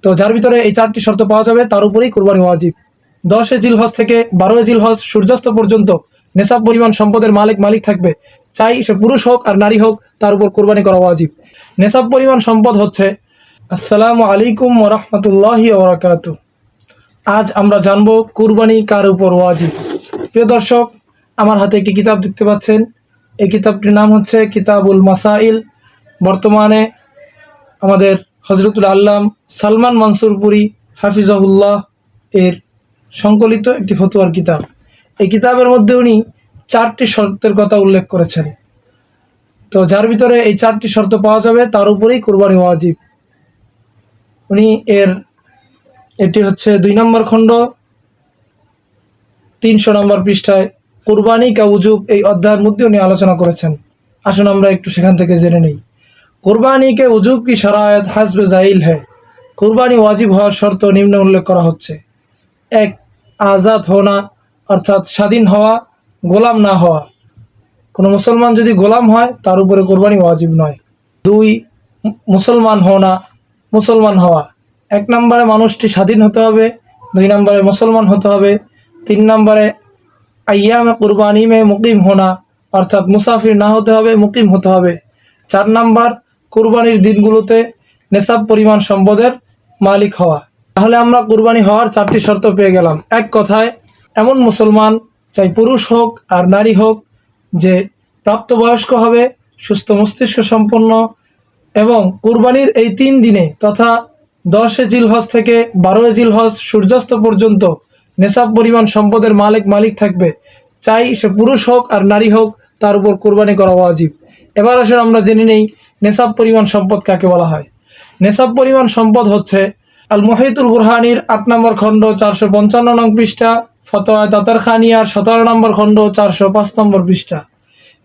তো যার ভিতরে এই 4টি শর্ত পাওয়া যাবে তার উপরেই কুরবানি ওয়াজিব। 10 জিলহজ থেকে 12 জিলহজ সূর্যাস্ত পর্যন্ত নেশাব পরিমাণ সম্পদের মালিক থাকবে, চাই সে পুরুষ হোক আর নারী হোক, তার উপর কুরবানি করা ওয়াজিব। নেশাব পরিমাণ সম্পদ হচ্ছে। আসসালামু আলাইকুম ওয়া রাহমাতুল্লাহি ওয়া বারাকাতুহু। আজ আমরা জানব কুরবানি কার উপর ওয়াজিব। প্রিয় দর্শক, আমার হাতে একটি কিতাব দেখতে পাচ্ছেন। এই কিতাবটির নাম হচ্ছে কিতাবুল মাসাইল। বর্তমানে আমাদের হযরতুল আল্লাম সালমান মানসুরপুরি হাফিজাহুল্লাহ এর সংকলিত একটি ফতোয়ার কিতাব। এই কিতাবের মধ্যে উনি 4টি শর্তের কথা উল্লেখ করেছেন। তো যার ভিতরে এই 4টি শর্ত পাওয়া যাবে তার উপরেই কুরবানি ওয়াজিব। উনি এটি হচ্ছে 2 নম্বর খণ্ড 300 নম্বর পৃষ্ঠায় কুরবানি কা উজুব এই অধ্যায়ের মধ্যে উনি আলোচনা করেছেন। আসুন আমরা একটু সেখান থেকে জেনে নেই। কুরবানি কে উজুব কি শরায়ত হাসবে জাইল হ্যায়। কুরবানি ওয়াজিব হওয়ার শর্ত নিম্নে উল্লেখ করা হচ্ছে। 1, আজাদ হোনা অর্থাৎ স্বাধীন হওয়া, গোলাম না হওয়া। কোনো মুসলমান যদি গোলাম হয় তার উপরে কুরবানি ওয়াজিব নয়। 2, মুসলমান হওয়া। 1 নম্বরে মানুষটি স্বাধীন হতে হবে, 2 নম্বরে মুসলমান হতে হবে, 3 নম্বরে আইয়ামে কুরবানি মে মুকিম হোনা অর্থাৎ মুসাফির না হতে হবে, মুকিম হতে হবে। 4 নম্বর কুরবানির দিনগুলোতে নেশাব পরিমাণ সম্পদের মালিক হওয়া। তাহলে আমরা কুরবানি হওয়ার 4টি শর্ত পেয়ে গেলাম। এক কথায় এমন মুসলমান, চাই পুরুষ হোক আর নারী হোক, যে প্রাপ্তবয়স্ক হবে, সুস্থ মস্তিষ্ক সম্পন্ন এবং কুরবানির এই 3 দিনে তথা 10 জিলহজ থেকে 12 জিলহজ সূর্যাস্ত পর্যন্ত নেশাব পরিমাণ সম্পদের মালিক থাকবে, চাই সে পুরুষ হোক আর নারী হোক, তার উপর কুরবানি করা ওয়াজিব। এবার আসলে আমরা জেনে নেই নেশাব পরিমাণ সম্পদ কাকে বলা হয়। নেশাব পরিমাণ সম্পদ হচ্ছে আল মুহিতুল বুরহানির 8 নম্বর খণ্ড 455 নং পৃষ্ঠা, ফতোয়া তাতারখানিয়ার 17 নম্বর খণ্ড 405 নম্বর পৃষ্ঠা।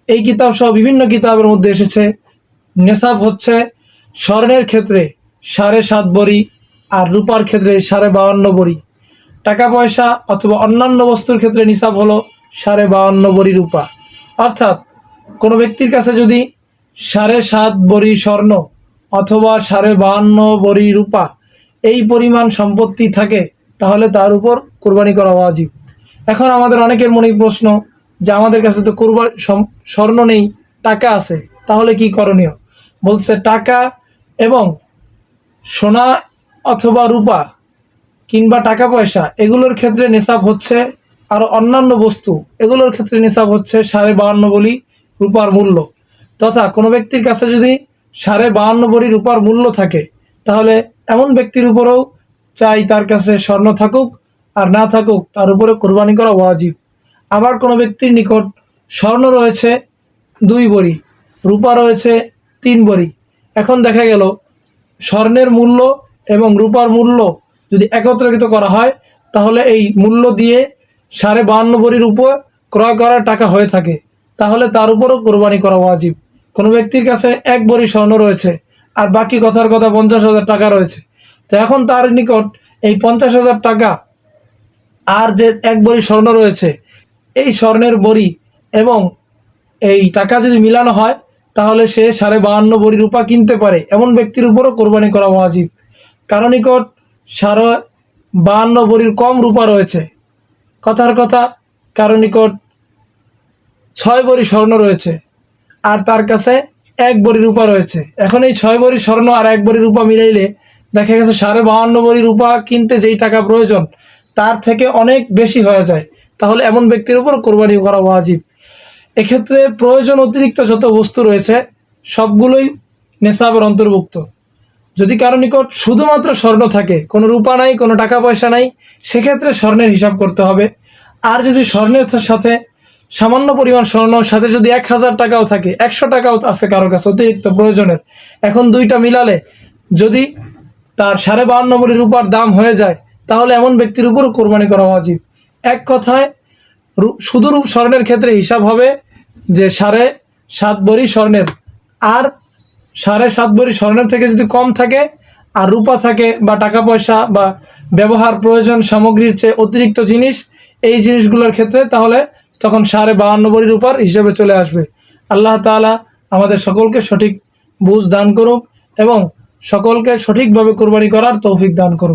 এই কিতাব সহ বিভিন্ন কিতাবের মধ্যে এসেছে নেশাব হচ্ছে স্বর্ণের ক্ষেত্রে 7.5 বড়ি আর রূপার ক্ষেত্রে 52.5 বড়ি। টাকা পয়সা অথবা অন্যান্য বস্তুর ক্ষেত্রে নিসাব হলো 52.5 বড়ি রূপা। অর্থাৎ কোনো ব্যক্তির কাছে যদি 7.5 বড়ি স্বর্ণ অথবা 52.5 বড়ি রূপা এই পরিমাণ সম্পত্তি থাকে, তাহলে তার উপর কুরবানি করা ওয়াজিব। এখন আমাদের অনেকের মনে প্রশ্ন যে আমাদের কাছে তো স্বর্ণ নেই, টাকা আছে, তাহলে কি করণীয়? বলছে টাকা এবং সোনা অথবা রূপা কিংবা টাকা পয়সা এগুলোর ক্ষেত্রে নিসাব হচ্ছে, আর অন্যান্য বস্তু এগুলোর ক্ষেত্রে নিসাব হচ্ছে 52.5 বড়ি রূপার মূল্য। তথা কোনো ব্যক্তির কাছে যদি 52.5 বড়ি রূপার মূল্য থাকে, তাহলে এমন ব্যক্তির উপরেও চাই তার কাছে স্বর্ণ থাকুক আর না থাকুক, তার উপরে কুরবানি করা ওয়াজিব। আবার কোনো ব্যক্তির নিকট স্বর্ণ রয়েছে 2 বড়ি, রূপা রয়েছে 3 বড়ি। এখন দেখা গেল স্বর্ণের মূল্য এবং রূপার মূল্য যদি একত্রিত করা হয়, তাহলে এই মূল্য দিয়ে 52.5 বড়ির উপর ক্রয় করার টাকা হয়ে থাকে, তাহলে তার উপরও কোরবানি করা ওয়াজিব। কোনো ব্যক্তির কাছে 1 বড়ি স্বর্ণ রয়েছে আর বাকি কথার কথা 50,000 টাকা রয়েছে, তো এখন তার নিকট এই 50,000 টাকা আর যে 1 বড়ি স্বর্ণ রয়েছে, এই স্বর্ণের বড়ি এবং এই টাকা যদি মিলানো হয়, তাহলে সে 52.5 বড়ি রূপা কিনতে পারে। এমন ব্যক্তির উপরও কোরবানি করা ওয়াজিব। কারো নিকট 52 বড়ির কম রূপা রয়েছে, কথার কথা কারো নিকট 6 বড়ি স্বর্ণ রয়েছে আর তার কাছে 1 বড়ি রূপা রয়েছে। এখন এই 6 বড়ি স্বর্ণ আর 1 বড়ি রূপা মিলাইলে দেখা গেছে 52.5 বড়ি রূপা কিনতে যেই টাকা প্রয়োজন তার থেকে অনেক বেশি হয়ে যায়, তাহলে এমন ব্যক্তির উপর কোরবানি করা ওয়াজিব। এক্ষেত্রে প্রয়োজন অতিরিক্ত যত বস্তু রয়েছে সবগুলোই নেশাবের অন্তর্ভুক্ত। যদি কারো নিকট শুধুমাত্র স্বর্ণ থাকে, কোনো রূপা নাই, কোনো টাকা পয়সা নাই, সেক্ষেত্রে স্বর্ণের হিসাব করতে হবে। আর যদি স্বর্ণের সাথে সামান্য পরিমাণ স্বর্ণ সাথে যদি 1000 টাকাও থাকে, 100 টাকাও আছে কারোর কাছে অতিরিক্ত প্রয়োজনের, এখন দুইটা মিলালে যদি তার 52.5 বড়ি রূপার দাম হয়ে যায়, তাহলে এমন ব্যক্তির উপর কোরবানি করা ওয়াজিব। এক কথায় শুধু স্বর্ণের ক্ষেত্রে হিসাব হবে যে 7.5 বড়ি স্বর্ণের, আর 7.5 বড়ি স্বর্ণের থেকে যদি কম থাকে আর রূপা থাকে বা টাকা পয়সা বা ব্যবহার প্রয়োজন সামগ্রীর চেয়ে অতিরিক্ত জিনিস, এই জিনিসগুলোর ক্ষেত্রে তাহলে তখন 52.5 বড়ি রূপার হিসেবে চলে আসবে। আল্লাহ তাআলা আমাদের সকলকে সঠিক বুঝ দান করুক এবং সকলকে সঠিকভাবে কোরবানি করার তৌফিক দান করুক।